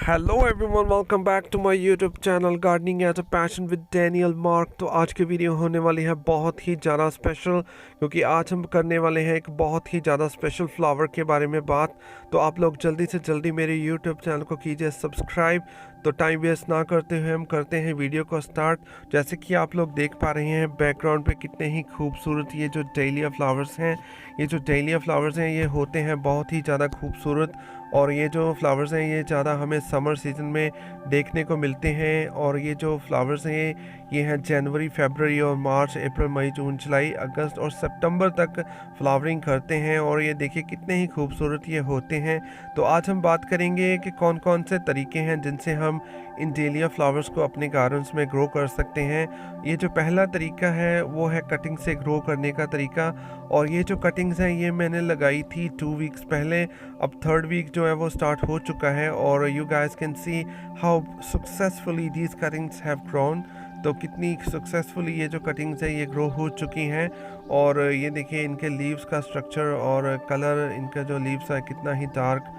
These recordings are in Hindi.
Hello everyone, welcome back to my YouTube channel gardening as a passion with Daniel Mark. तो आज की वीडियो होने वाली है बहुत ही ज़्यादा स्पेशल, क्योंकि आज हम करने वाले हैं एक बहुत ही ज़्यादा स्पेशल फ्लावर के बारे में बात। तो आप लोग जल्दी से जल्दी मेरे यूट्यूब चैनल को कीजिए सब्सक्राइब। तो टाइम वेस्ट ना करते हुए हम करते हैं वीडियो को स्टार्ट। जैसे कि आप लोग देख पा रहे हैं बैकग्राउंड पे कितने ही खूबसूरत ये जो डेलिया फ्लावर्स हैं, ये जो डेलिया फ्लावर्स हैं ये होते हैं बहुत ही ज़्यादा खूबसूरत। और ये जो फ्लावर्स हैं ये ज़्यादा हमें समर सीज़न में देखने को मिलते हैं। और ये जो फ्लावर्स हैं ये हैं जनवरी, फरवरी और मार्च, अप्रैल, मई, जून, जुलाई, अगस्त और सितंबर तक फ्लावरिंग करते हैं। और ये देखिए कितने ही खूबसूरत ये होते हैं। तो आज हम बात करेंगे कि कौन कौन से तरीके हैं जिनसे हम इन डेलिया फ्लावर्स को अपने गार्डन्स में ग्रो कर सकते हैं। ये जो पहला तरीका है वो है कटिंग से ग्रो करने का तरीका। और ये जो कटिंग्स हैं ये मैंने लगाई थी 2 वीक्स पहले। अब 3rd वीक जो है वो स्टार्ट हो चुका है और you guys can see how successfully these cuttings have grown. तो कितनी सक्सेसफुली ये जो कटिंग्स है ये ग्रो हो चुकी हैं। और ये देखिए इनके लीव्स का स्ट्रक्चर और कलर, इनका जो लीव्स है कितना ही डार्क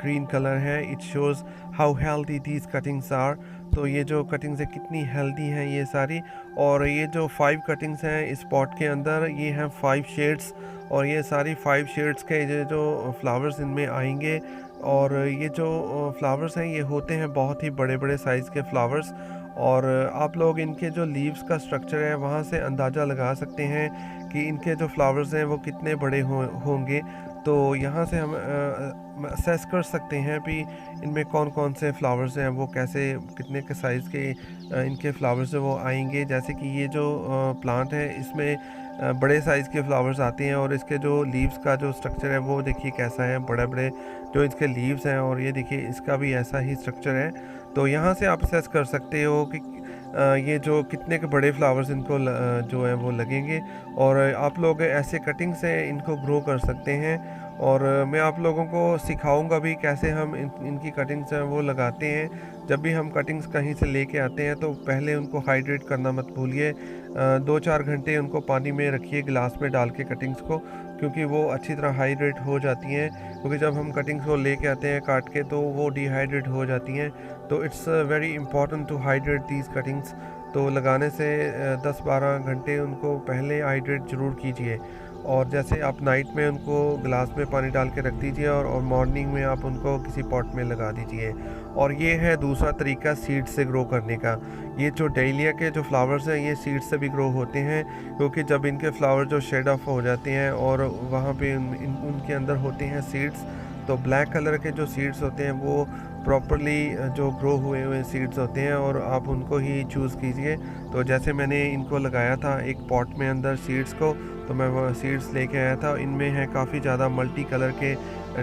ग्रीन कलर है। It shows how healthy these cuttings are. तो ये जो कटिंग्स है कितनी हेल्दी हैं ये सारी। और ये जो 5 कटिंग्स हैं इस पॉट के अंदर ये हैं 5 शेड्स। और ये सारी 5 शेड्स के ये जो फ्लावर्स इनमें आएंगे। और ये जो फ्लावर्स हैं ये होते हैं बहुत ही बड़े बड़े साइज़ के फ्लावर्स। और आप लोग इनके जो लीव्स का स्ट्रक्चर है वहाँ से अंदाज़ा लगा सकते हैं कि इनके जो फ्लावर्स हैं वो कितने बड़े होंगे। तो यहाँ से हम असेस कर सकते हैं कि इनमें कौन कौन से फ्लावर्स हैं वो कैसे कितने के साइज़ के इनके फ्लावर्स हैं वो आएंगे। जैसे कि ये जो प्लांट है इसमें बड़े साइज़ के फ्लावर्स आते हैं। और इसके जो लीव्स का जो स्ट्रक्चर है वो देखिए कैसा है, बड़े बड़े जो इसके लीव्स हैं। और ये देखिए इसका भी ऐसा ही स्ट्रक्चर है। तो यहाँ से आप असेस कर सकते हो कि ये जो कितने के बड़े फ्लावर्स इनको जो है वो लगेंगे। और आप लोग ऐसे कटिंग से इनको ग्रो कर सकते हैं। और मैं आप लोगों को सिखाऊंगा भी कैसे हम इनकी कटिंग्स हैं वो लगाते हैं। जब भी हम कटिंग्स कहीं से लेके आते हैं तो पहले उनको हाइड्रेट करना मत भूलिए। 2-4 घंटे उनको पानी में रखिए गिलास में डाल के कटिंग्स को, क्योंकि वो अच्छी तरह हाइड्रेट हो जाती हैं। क्योंकि जब हम कटिंग्स को लेके आते हैं काट के तो वो डिहाइड्रेट हो जाती हैं। तो it's very important to hydrate these cuttings. तो लगाने से 10-12 घंटे उनको पहले हाइड्रेट ज़रूर कीजिए। और जैसे आप नाइट में उनको गिलास में पानी डाल के रख दीजिए और मॉर्निंग में आप उनको किसी पॉट में लगा दीजिए। और ये है दूसरा तरीका सीड से ग्रो करने का। ये जो डेलिया के जो फ्लावर्स हैं ये सीड से भी ग्रो होते हैं, क्योंकि जब इनके फ्लावर जो शेड ऑफ हो जाते हैं और वहाँ पे उनके अंदर होते हैं सीड्स। तो ब्लैक कलर के जो सीड्स होते हैं वो प्रॉपरली जो ग्रो हुए हुए सीड्स होते हैं और आप उनको ही चूज़ कीजिए। तो जैसे मैंने इनको लगाया था एक पॉट में अंदर सीड्स को, तो मैं वो सीड्स लेके आया था। इनमें हैं काफ़ी ज़्यादा मल्टी कलर के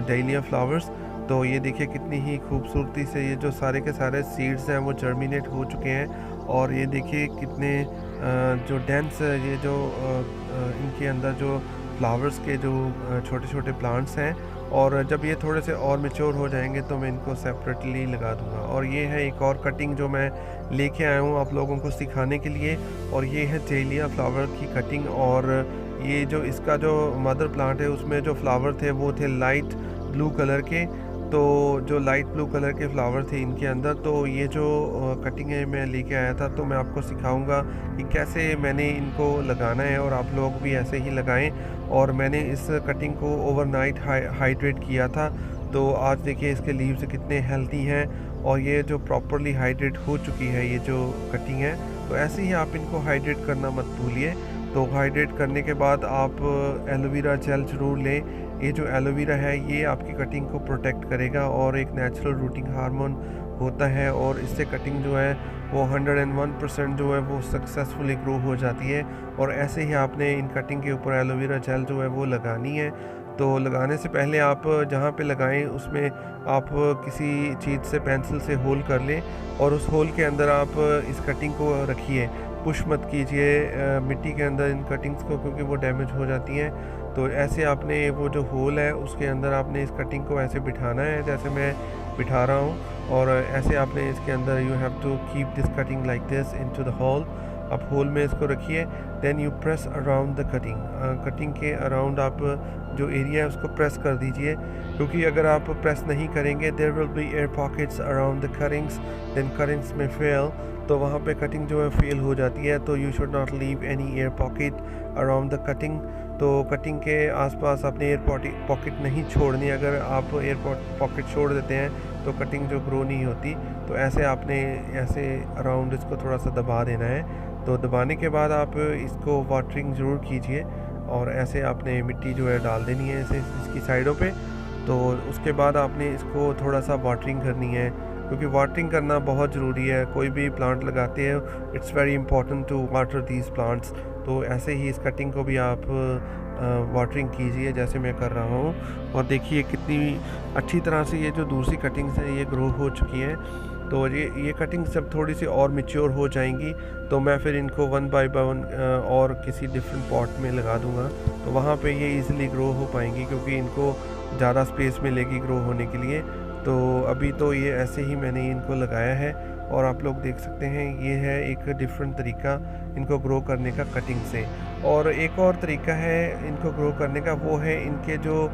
डेलिया फ्लावर्स। तो ये देखिए कितनी ही खूबसूरती से ये जो सारे के सारे सीड्स हैं वो जर्मिनेट हो चुके हैं। और ये देखिए कितने जो डेंस ये जो इनके अंदर जो फ्लावर्स के जो छोटे छोटे प्लांट्स हैं। और जब ये थोड़े से और मैच्योर हो जाएंगे तो मैं इनको सेपरेटली लगा दूंगा। और ये है एक और कटिंग जो मैं लेके आया हूँ आप लोगों को सिखाने के लिए। और ये है डेलिया फ्लावर की कटिंग। और ये जो इसका जो मदर प्लांट है उसमें जो फ्लावर थे वो थे लाइट ब्लू कलर के। तो जो लाइट ब्लू कलर के फ्लावर थे इनके अंदर। तो ये जो कटिंग है मैं लेके आया था, तो मैं आपको सिखाऊंगा कि कैसे मैंने इनको लगाना है और आप लोग भी ऐसे ही लगाएं। और मैंने इस कटिंग को ओवरनाइट हाइड्रेट किया था। तो आज देखिए इसके लीव्स कितने हेल्दी हैं और ये जो प्रॉपरली हाइड्रेट हो चुकी है ये जो कटिंग है। तो ऐसे ही आप इनको हाइड्रेट करना मत भूलिए। तो हाइड्रेट करने के बाद आप एलोवेरा जेल ज़रूर लें। ये जो एलोवेरा है ये आपकी कटिंग को प्रोटेक्ट करेगा और एक नेचुरल रूटिंग हार्मोन होता है। और इससे कटिंग जो है वो 101% जो है वो सक्सेसफुली ग्रो हो जाती है। और ऐसे ही आपने इन कटिंग के ऊपर एलोवेरा जेल जो है वो लगानी है। तो लगाने से पहले आप जहाँ पे लगाएं उसमें आप किसी चीज़ से पेंसिल से होल कर लें और उस होल के अंदर आप इस कटिंग को रखिए। पुश मत कीजिए मिट्टी के अंदर इन कटिंग्स को, क्योंकि वो डैमेज हो जाती हैं। तो ऐसे आपने वो जो होल है उसके अंदर आपने इस कटिंग को ऐसे बिठाना है जैसे मैं बिठा रहा हूँ। और ऐसे आपने इसके अंदर you have to keep this cutting like this into the hole. आप होल में इसको रखिए। Then you press around the cutting. Cutting के अराउंड आप जो एरिया है उसको प्रेस कर दीजिए, क्योंकि अगर आप प्रेस नहीं करेंगे there will be air pockets around the cuttings, then cuttings में फेल, तो वहाँ पे कटिंग जो है फेल हो जाती है। तो you should not leave any air pocket around the cutting. तो कटिंग के आसपास आपने एयर पॉकेट नहीं छोड़नी। अगर आप एयर पॉकेट छोड़ देते हैं तो कटिंग जो ग्रो नहीं होती। तो ऐसे आपने ऐसे अराउंड इसको थोड़ा सा दबा देना है। तो दबाने के बाद आप इसको वाटरिंग ज़रूर कीजिए, और ऐसे आपने मिट्टी जो है डाल देनी है ऐसे इसकी साइडों पे। तो उसके बाद आपने इसको थोड़ा सा वाटरिंग करनी है, क्योंकि वाटरिंग करना बहुत ज़रूरी है। कोई भी प्लांट लगाते हैं, it's very important to water these plants. तो ऐसे ही इस कटिंग को भी आप वाटरिंग कीजिए जैसे मैं कर रहा हूँ। और देखिए कितनी अच्छी तरह से ये जो दूसरी कटिंग्स हैं ये ग्रो हो चुकी हैं। तो ये कटिंग जब थोड़ी सी और मैच्योर हो जाएंगी तो मैं फिर इनको 1 बाय 1 और किसी डिफरेंट पॉट में लगा दूंगा, तो वहाँ पे ये इजीली ग्रो हो पाएंगी, क्योंकि इनको ज़्यादा स्पेस मिलेगी ग्रो होने के लिए। तो अभी तो ये ऐसे ही मैंने इनको लगाया है, और आप लोग देख सकते हैं ये है एक डिफरेंट तरीका इनको ग्रो करने का कटिंग से। और एक और तरीका है इनको ग्रो करने का, वो है इनके जो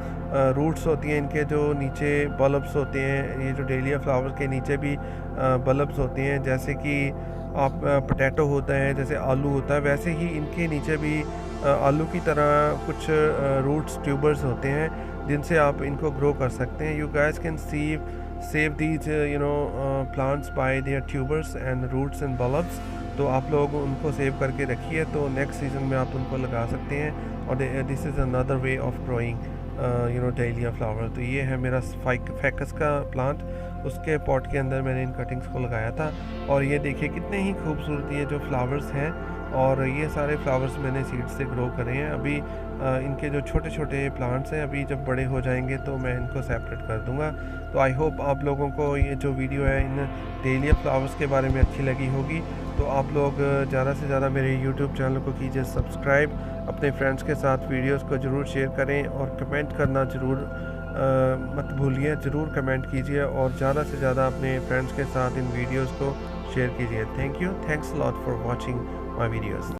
रूट्स होती हैं, इनके जो नीचे बल्ब्स होते हैं, ये जो डेलिया फ्लावर्स के नीचे भी बल्ब्स होते हैं, जैसे कि आप पोटैटो होता है, जैसे आलू होता है, वैसे ही इनके नीचे भी आलू की तरह कुछ रूट्स ट्यूबर्स होते हैं जिनसे आप इनको ग्रो कर सकते हैं। You guys can save these plants by their tubers and roots and bulbs। तो आप लोग उनको सेव करके रखिए, तो नेक्स्ट सीज़न में आप उनको लगा सकते हैं। और this is another way of growing dahlia flower. तो ये है मेरा फैकस का प्लांट, उसके पॉट के अंदर मैंने इन कटिंग्स को लगाया था। और ये देखिए कितने ही खूबसूरत ये जो फ्लावर्स हैं, और ये सारे फ्लावर्स मैंने सीड से ग्रो करे हैं। अभी इनके जो छोटे छोटे प्लांट्स हैं, अभी जब बड़े हो जाएंगे तो मैं इनको सेपरेट कर दूंगा। तो आई होप आप लोगों को ये जो वीडियो है इन डेलिया फ्लावर्स के बारे में अच्छी लगी होगी। तो आप लोग ज़्यादा से ज़्यादा मेरे यूट्यूब चैनल को कीजिए सब्सक्राइब, अपने फ्रेंड्स के साथ वीडियोस को ज़रूर शेयर करें, और कमेंट करना ज़रूर मत भूलिए, ज़रूर कमेंट कीजिए, और ज़्यादा से ज़्यादा अपने फ्रेंड्स के साथ इन वीडियोज़ को शेयर कीजिए। Thank you, thanks a lot for watching my videos.